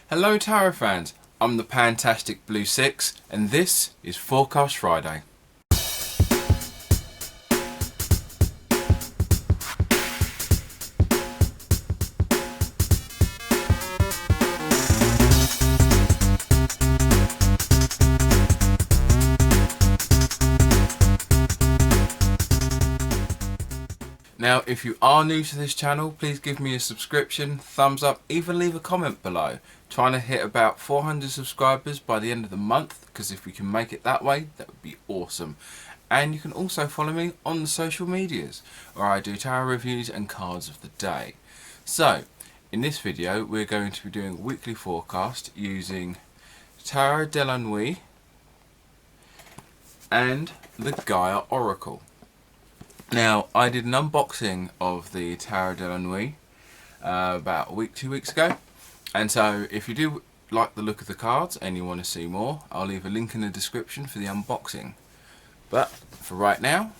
Hello Tarot fans, I'm the fantastic Blue Sicx and this is Forecast Friday. Now if you are new to this channel, please give me a subscription, thumbs up, even leave a comment below. Trying to hit about 400 subscribers by the end of the month, because if we can make it that way, that would be awesome. And you can also follow me on the social medias, where I do tarot reviews and cards of the day. So, in this video we're going to be doing a weekly forecast using Tarot de la Nuit and the Gaia Oracle. Now, I did an unboxing of the Tarot de la Nuit about a week, 2 weeks ago. And so, if you do like the look of the cards and you want to see more, I'll leave a link in the description for the unboxing. But, for right now,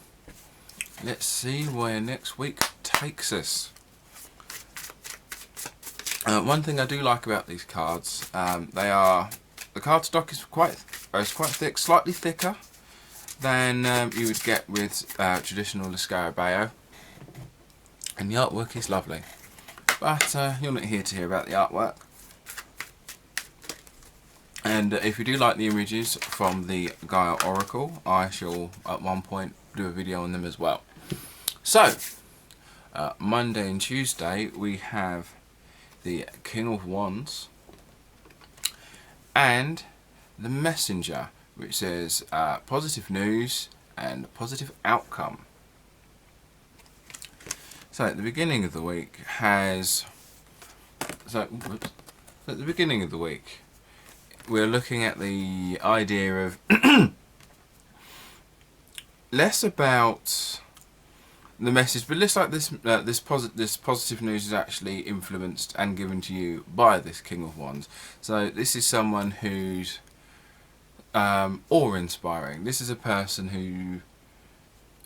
let's see where next week takes us. One thing I do like about these cards, the cardstock is quite thick, slightly thicker than you would get with traditional Sicx, and the artwork is lovely. But you're not here to hear about the artwork. And if you do like the images from the Gaia Oracle, I shall at one point do a video on them as well. So, Monday and Tuesday we have the King of Wands and the Messenger, which says positive news and positive outcome. So at the beginning of the week we're looking at the idea of less about the message, but less like this positive news is actually influenced and given to you by this King of Wands. So this is someone who's awe-inspiring. This is a person who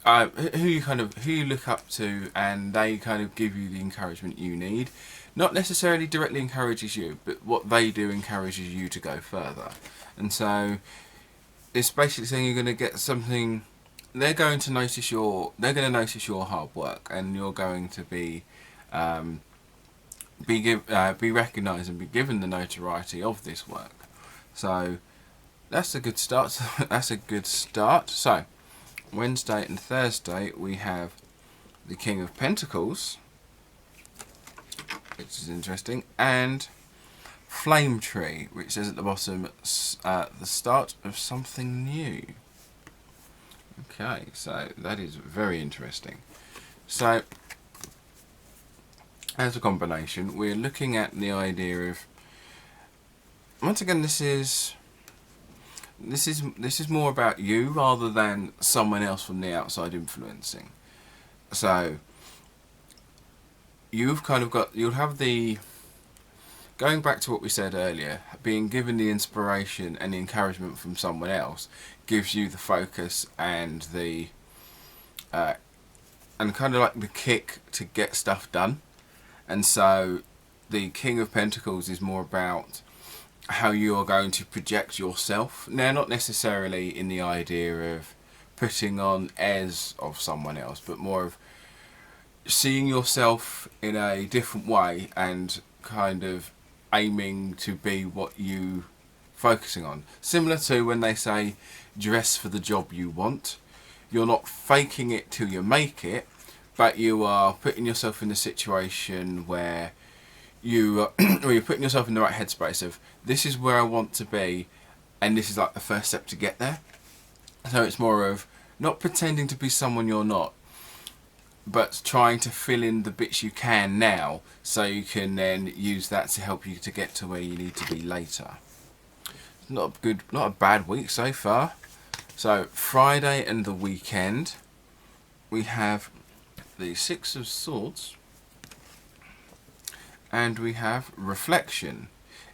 you look up to, and they kind of give you the encouragement you need. Not necessarily directly encourages you, but what they do encourages you to go further. And so it's basically saying you're going to get something. They're going to notice your hard work, and you're going to be recognised and be given the notoriety of this work. So that's a good start. That's a good start. So, Wednesday and Thursday we have the King of Pentacles, which is interesting, and Flame Tree, which says at the bottom, the start of something new. Okay, so that is very interesting. So, as a combination, we're looking at the idea of, once again, this is more about you rather than someone else from the outside influencing. So you'll have the, going back to what we said earlier, being given the inspiration and the encouragement from someone else gives you the focus and the and kind of like the kick to get stuff done. And so the King of Pentacles is more about how you are going to project yourself. Now, not necessarily in the idea of putting on airs of someone else, but more of seeing yourself in a different way and kind of aiming to be what you focusing on. Similar to when they say dress for the job you want. You're not faking it till you make it, but you are putting yourself in a situation where you're putting yourself in the right headspace of, this is where I want to be, and this is like the first step to get there. So it's more of not pretending to be someone you're not, but trying to fill in the bits you can now, so you can then use that to help you to get to where you need to be later. Not a bad week so far. So Friday and the weekend, we have the Six of Swords, and we have Reflection,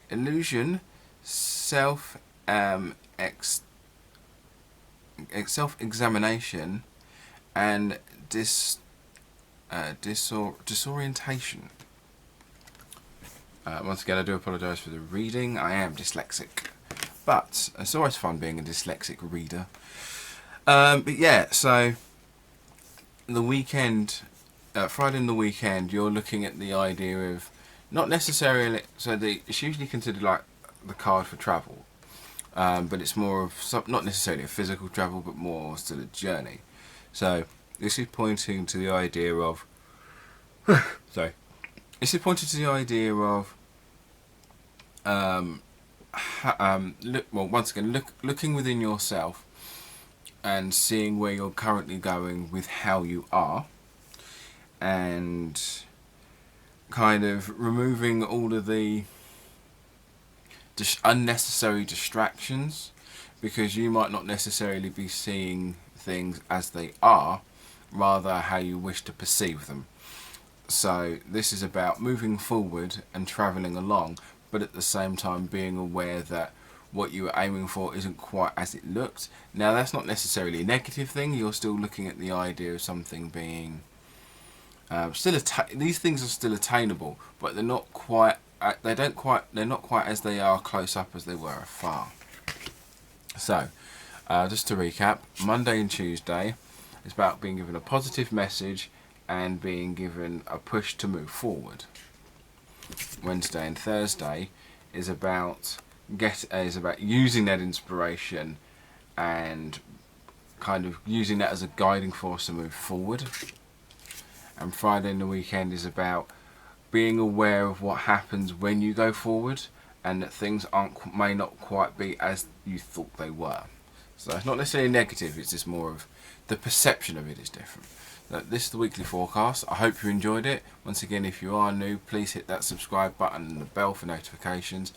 Illusion, self-examination, and disorientation. Once again, I do apologise for the reading. I am dyslexic, but it's always fun being a dyslexic reader. But yeah, so the weekend, Friday and the weekend, you're looking at the idea of not necessarily. So it's usually considered like the card for travel, but it's more of not necessarily a physical travel, but more still a journey. So this is pointing to the idea of. Sorry. This is pointing to the idea of. Looking within yourself and seeing where you're currently going with how you are, and kind of removing all of the unnecessary distractions, because you might not necessarily be seeing things as they are, rather how you wish to perceive them. So this is about moving forward and travelling along, but at the same time being aware that what you were aiming for isn't quite as it looked. Now that's not necessarily a negative thing. You're still looking at the idea of something being these things are still attainable, but they're not quite. They're not quite as they are close up as they were afar. So, just to recap, Monday and Tuesday is about being given a positive message and being given a push to move forward. Wednesday and Thursday is about using that inspiration and kind of using that as a guiding force to move forward. And Friday and the weekend is about being aware of what happens when you go forward, and that things may not quite be as you thought they were. So it's not necessarily negative, it's just more of the perception of it is different. This is the weekly forecast. I hope you enjoyed it. Once again, if you are new, please hit that subscribe button and the bell for notifications.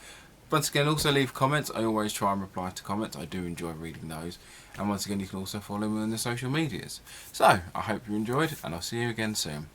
Once again, also leave comments. I always try and reply to comments. I do enjoy reading those. And once again, you can also follow me on the social medias. So, I hope you enjoyed, and I'll see you again soon.